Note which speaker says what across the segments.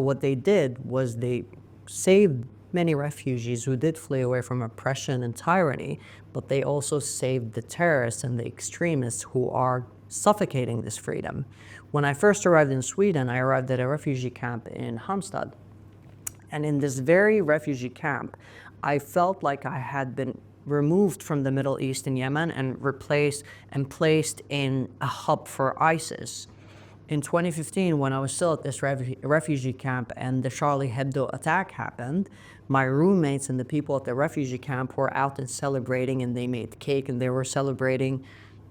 Speaker 1: what they did was they saved many refugees who did flee away from oppression and tyranny, but they also saved the terrorists and the extremists who are suffocating this freedom. When I first arrived in Sweden, I arrived at a refugee camp in Halmstad. And in this very refugee camp, I felt like I had been removed from the Middle East and Yemen and replaced and placed in a hub for ISIS. In 2015, when I was still at this refugee camp and the Charlie Hebdo attack happened, my roommates and the people at the refugee camp were out and celebrating, and they made cake and they were celebrating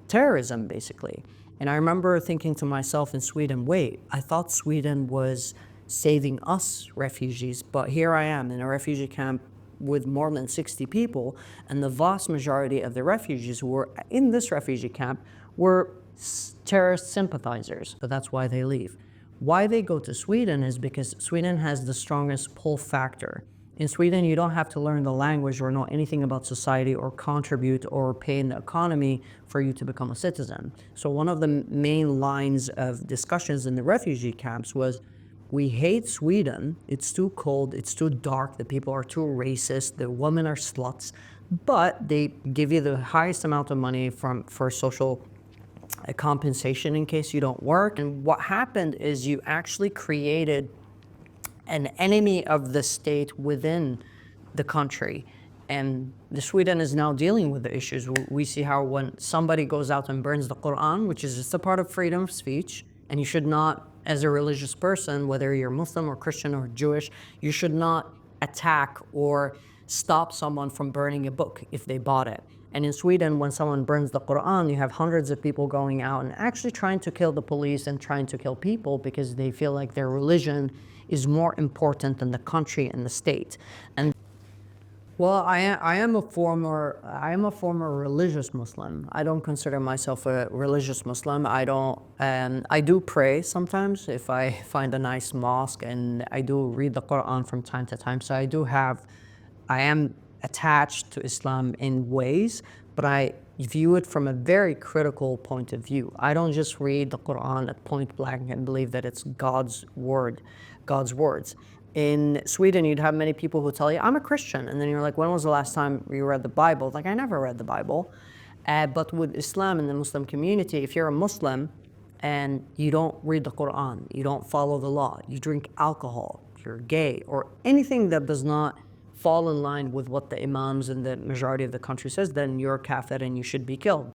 Speaker 1: terrorism, basically. And I remember thinking to myself in Sweden, wait, I thought Sweden was saving us refugees, but here I am in a refugee camp with more than 60 people, and the vast majority of the refugees who were in this refugee camp were terrorist sympathizers. So that's why they leave. Why they go to Sweden is because Sweden has the strongest pull factor. In Sweden, you don't have to learn the language or know anything about society or contribute or pay in the economy for you to become a citizen. So one of the main lines of discussions in the refugee camps was, we hate Sweden, it's too cold, it's too dark, the people are too racist, the women are sluts, but they give you the highest amount of money for social compensation in case you don't work. And what happened is you actually created an enemy of the state within the country. And Sweden is now dealing with the issues. We see how when somebody goes out and burns the Quran, which is just a part of freedom of speech, and you should not, as a religious person, whether you're Muslim or Christian or Jewish, you should not attack or stop someone from burning a book if they bought it. And in Sweden, when someone burns the Quran, you have hundreds of people going out and actually trying to kill the police and trying to kill people because they feel like their religion is more important than the country and the state. And well, I am a former religious Muslim. I don't consider myself a religious Muslim. I do pray sometimes if I find a nice mosque, and I do read the Quran from time to time. So I am attached to Islam in ways, but I view it from a very critical point of view. I don't just read the Quran at point blank and believe that it's God's word, God's words. In Sweden, you'd have many people who tell you, I'm a Christian. And then you're like, when was the last time you read the Bible? Like, I never read the Bible. But with Islam and the Muslim community, if you're a Muslim and you don't read the Quran, you don't follow the law, you drink alcohol, you're gay, or anything that does not fall in line with what the imams and the majority of the country says, then you're a kafir and you should be killed.